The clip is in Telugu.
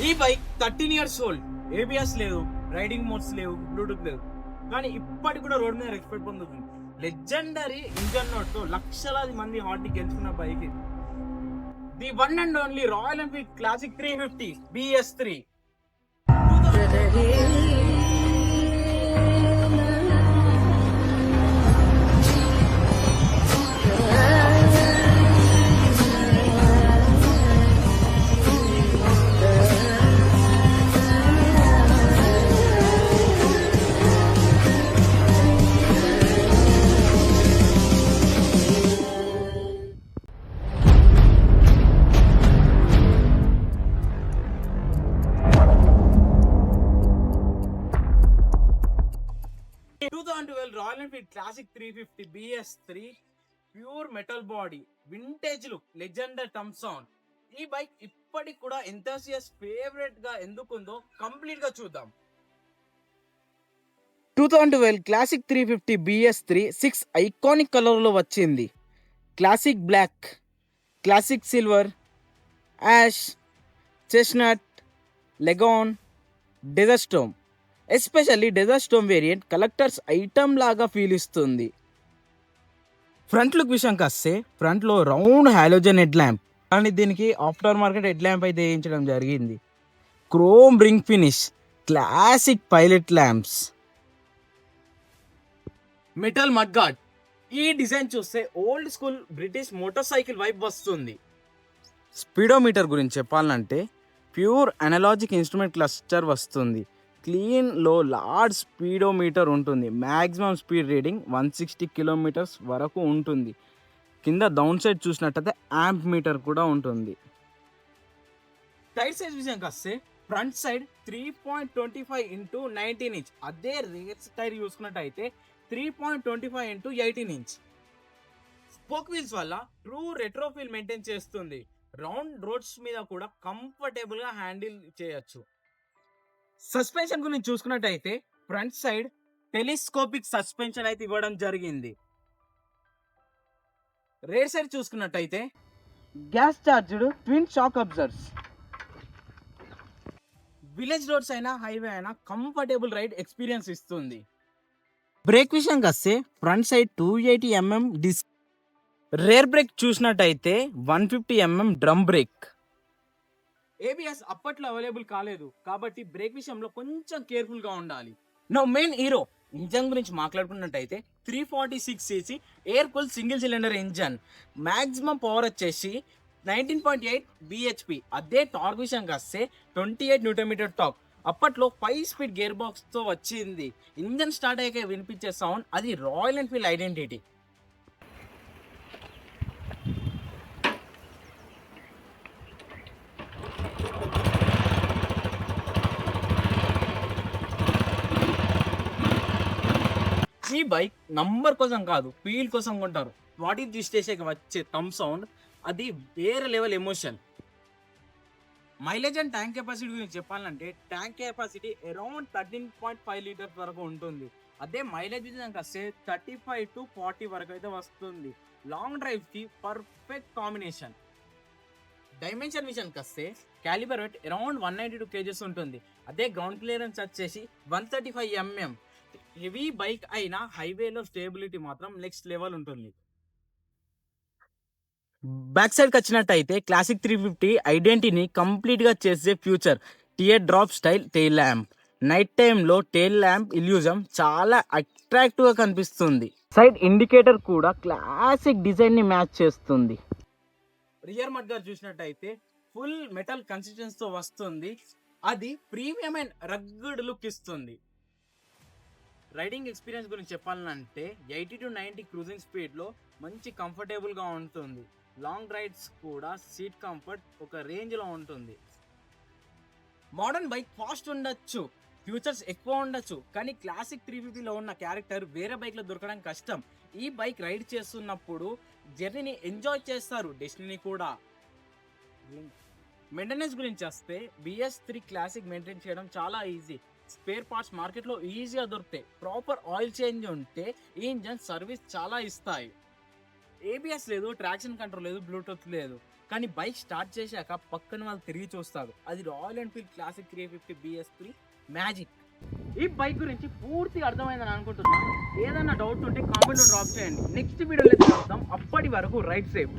ఈ బైక్ 13 ఇయర్స్ ఓల్డ్. ఏబిఎస్ లేదు, రైడింగ్ మోడ్స్ లేవు, బ్లూటూత్ లేదు, కానీ ఇప్పటికి కూడా రోడ్ మీద రెస్పెక్ట్ పొందుతుంది. లెజెండరీ ఇంజన్ నోట్ తో లక్షలాది మంది హార్ట్ గెలుచుకున్న బైక్ ఇది. The one and only Royal Enfield Classic 350 BS3. Royal Enfield Classic 350 BS3 pure metal body, vintage look, legendary thump sound. ఈ బైక్ ఇప్పటికి కూడా ఎంతూసియాస్ట్ ఫేవరెట్ గా ఎందుకుందో కంప్లీట్ గా చూద్దాం. 2012 క్లాసిక్ 350 BS3 6 ఐకానిక్ కలర్ లో వచ్చింది. Classic black, classic silver, ash, chestnut, lagoon, desert storm. Especially desert storm variant collectors item లాగా ఫీల్ ఇస్తుంది. ఫ్రంట్ లుక్ విషయానికి వస్తే ఫ్రంట్లో రౌండ్ హాలోజన్ హెడ్ ల్యాంప్, కానీ దీనికి ఆఫ్టర్ మార్కెట్ హెడ్ ల్యాంప్ అయితే వేయించడం జరిగింది. Chrome ring finish, classic pilot lamps, metal mudguard. ఈ డిజైన్ చూస్తే old school British motor cycle వైపు వస్తుంది. స్పీడోమీటర్ గురించి చెప్పాలంటే ప్యూర్ అనలాజిక్ ఇన్స్ట్రుమెంట్ క్లస్టర్ వస్తుంది. క్లీన్లో లార్జ్ స్పీడోమీటర్ ఉంటుంది. మ్యాక్సిమం స్పీడ్ రీడింగ్ 160 కిలోమీటర్స్ వరకు ఉంటుంది. కింద డౌన్ సైడ్ చూసినట్టయితే యాంప్ మీటర్ కూడా ఉంటుంది. టైర్ సైజ్ విషయానికి వస్తే ఫ్రంట్ సైడ్ 3.25x19 ఇంచ్, అదే రేస్ టైర్ చూసుకున్నట్టయితే 3.25x18 ఇంచ్. స్పోక్ వీల్స్ వల్ల ట్రూ రెట్రో ఫీల్ మెయింటైన్ చేస్తుంది. రౌండ్ రోడ్స్ మీద కూడా కంఫర్టబుల్గా హ్యాండిల్ చేయొచ్చు. సస్పెన్షన్ గురించి చూసుకున్నట్టయితే ఫ్రంట్ సైడ్ టెలిస్కోపిక్ సస్పెన్షన్ అయితే ఇవ్వడం జరిగింది. రేర్ సైడ్ చూసుకున్నట్టయితే gas charged twin shock absorbers. Village roads అయినా హైవే అయినా కంఫర్టబుల్ రైడ్ ఎక్స్పీరియన్స్ ఇస్తుంది. బ్రేక్ విషయానికి వస్తే front side 280mm disc. Rear brake చూసినట్టయితే 150mm డ్రమ్ బ్రేక్. ఏబిఎస్ అప్పట్లో అవైలబుల్ కాలేదు కాబట్టి బ్రేక్ విషయంలో కొంచెం కేర్ఫుల్గా ఉండాలి. నో మెయిన్ హీరో ఇంజన్ గురించి మాట్లాడుకున్నట్టయితే 346cc air cool single cylinder engine. Maximum power వచ్చేసి 19.8 bhp. అదే టార్క్ విషయానికి వస్తే 28 Nm టార్క్. అప్పట్లో 5 స్పీడ్ గేర్ బాక్స్తో వచ్చింది. ఇంజన్ స్టార్ట్ అయ్యాక వినిపించే సౌండ్ అది రాయల్ ఎన్ఫీల్డ్ ఐడెంటిటీ. ఈ బైక్ నంబర్ కోసం కాదు, ఫీల్ కోసం కొంటారు. వాటి దిష్టేసాక వచ్చే థమ్ సౌండ్ అది వేరే level emotion. Mileage and tank capacity గురించి చెప్పాలంటే ట్యాంక్ కెపాసిటీ అరౌండ్ 13.5 లీటర్స్ వరకు ఉంటుంది. అదే మైలేజ్ విషయానికి వస్తే 35 to 40 వరకు అయితే వస్తుంది. లాంగ్ డ్రైవ్కి పర్ఫెక్ట్ కాంబినేషన్. డైమెన్షన్ విషయానికి వస్తే క్యాలిబర్ వెయిట్ అరౌండ్ 192 kgs ఉంటుంది. అదే గ్రౌండ్ క్లియరెన్స్ వచ్చేసి 135mm. హెవీ బైక్ అయినా హైవేలో స్టేబిలిటీ మాత్రం నెక్స్ట్ లెవెల్ ఉంటుంది. బ్యాక్ సైడ్కి వచ్చినట్టయితే క్లాసిక్ 350 ఐడెంటిటీని కంప్లీట్గా చేసే future tear drop style tail lamp. Night టైంలో టెయిల్ ల్యాంప్ ఇల్యూజన్ చాలా అట్రాక్టివ్గా కనిపిస్తుంది. సైడ్ ఇండికేటర్ కూడా క్లాసిక్ డిజైన్ని మ్యాచ్ చేస్తుంది. రియర్ మడ్గార్డ్ చూసినట్టయితే ఫుల్ మెటల్ కన్సిస్టెన్సీతో వస్తుంది. అది ప్రీమియం అండ్ రగ్గడ్ లుక్ ఇస్తుంది. రైడింగ్ ఎక్స్పీరియన్స్ గురించి చెప్పాలంటే 80 to 90 క్రూజింగ్ స్పీడ్లో మంచి కంఫర్టబుల్గా ఉంటుంది. లాంగ్ రైడ్స్ కూడా సీట్ కంఫర్ట్ ఒక రేంజ్లో ఉంటుంది. మోడర్న్ బైక్ ఫాస్ట్ ఉండొచ్చు, ఫ్యూచర్స్ ఎక్కువ ఉండొచ్చు, కానీ క్లాసిక్ 350లో ఉన్న క్యారెక్టర్ వేరే బైక్లో దొరకడం కష్టం. ఈ బైక్ రైడ్ చేస్తున్నప్పుడు జర్నీని ఎంజాయ్ చేస్తారు, డెస్టినీ కూడా. మెయింటెనెన్స్ గురించి వస్తే BS3 క్లాసిక్ మెయింటైన్ చేయడం చాలా ఈజీ. స్పేర్ పార్ట్స్ మార్కెట్లో ఈజీగా దొరుకుతాయి. ప్రాపర్ ఆయిల్ చేంజ్ ఉంటే ఈ ఇంజన్ సర్వీస్ చాలా ఇస్తాయి. ఏబిఎస్ లేదు, ట్రాక్షన్ కంట్రోల్ లేదు, బ్లూటూత్ లేదు. కానీ బైక్ స్టార్ట్ చేశాక పక్కన వాళ్ళు తిరిగి చూస్తారు. అది royal Enfield Classic 350 BS3 magic. ఈ బైక్ గురించి పూర్తిగా అర్థమైందని అనుకుంటున్నాను. ఏదైనా డౌట్ ఉంటే కామెంట్లో డ్రాప్ చేయండి. నెక్స్ట్ వీడియోలో కలుద్దాం. అప్పటి వరకు రైట్ సేఫ్.